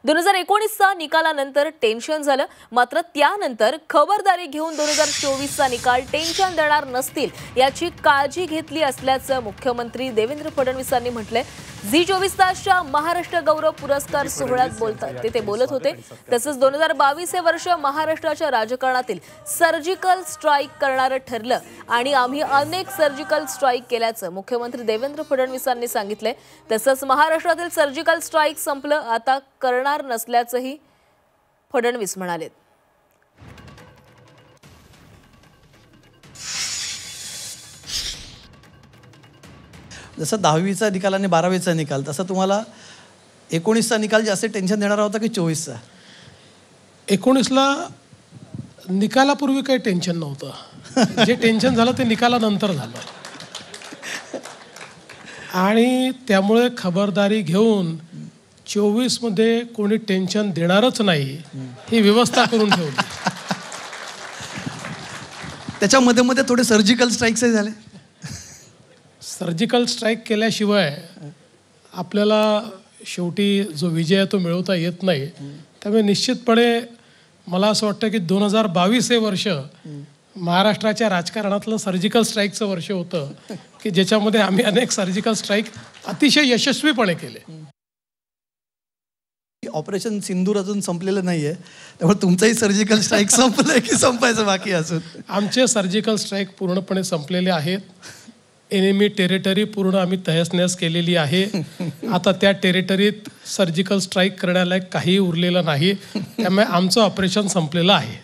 2019चा निकालानंतर टेन्शन झालं, मात्र त्यानंतर खबरदारी घेऊन 2024चा निकाल टेन्शन देणार नसतील याची काळजी घेतली असल्याचं मुख्यमंत्री देवेंद्र फडणवीसांनी म्हटलंय। झी 24 तासच्या महाराष्ट्र गौरव पुरस्कार सोहळ्यात ते बोलत होते। तसंच 2022 हे वर्ष महाराष्ट्राच्या राजकारणातील सर्जिकल स्ट्राईक करणारं ठरलं आणि आम्ही अनेक सर्जिकल स्ट्राईक केल्याचं मुख्यमंत्री देवेंद्र फडणवीसांनी सांगितलंय। तसंच महाराष्ट्रातील सर्जिकल स्ट्राईक संपलं, आता करणार नसल्याचंही फडणवीस म्हणाले। जसं 10वीचा निकाल आणि 12वीचा निकाल, तसं तुम्हाला 19चा निकाल जास्त टेन्शन देणारा होता की 24चा? 19ला निकालापूर्वी काही टेन्शन नव्हतं, जे टेन्शन झालं ते निकालानंतर झालं आणि त्यामुळे खबरदारी घेऊन 24मध्ये कोणी टेन्शन देणारच नाही ही व्यवस्था करून ठेवली। त्याच्यामध्ये मध्ये थोडे सर्जिकल स्ट्राईक्स झाले। सर्जिकल स्ट्राईक केल्याशिवाय आपल्याला शेवटी जो विजय आहे तो मिळवता येत नाही। त्यामुळे निश्चितपणे मला असं वाटतं की 2022 हे वर्ष महाराष्ट्राच्या राजकारणातलं सर्जिकल स्ट्राईकचं वर्ष होतं की ज्याच्यामध्ये आम्ही अनेक सर्जिकल स्ट्राईक अतिशय यशस्वीपणे केले। ऑपरेशन सिंदूर अजून संपलेलं नाहीये, त्यामुळे तुमचंही सर्जिकल स्ट्राईक संपलंय की संपायचं बाकी असून? आमचे सर्जिकल स्ट्राईक पूर्णपणे संपलेले आहेत। एनिमी टेरिटरी पूर्ण आम्ही तहस-नहस केलेली आहे। आता त्या टेरिटरीत सर्जिकल स्ट्राईक करण्यालायक काही उरलेलं नाही, त्यामुळे आमचं ऑपरेशन संपलेलं आहे।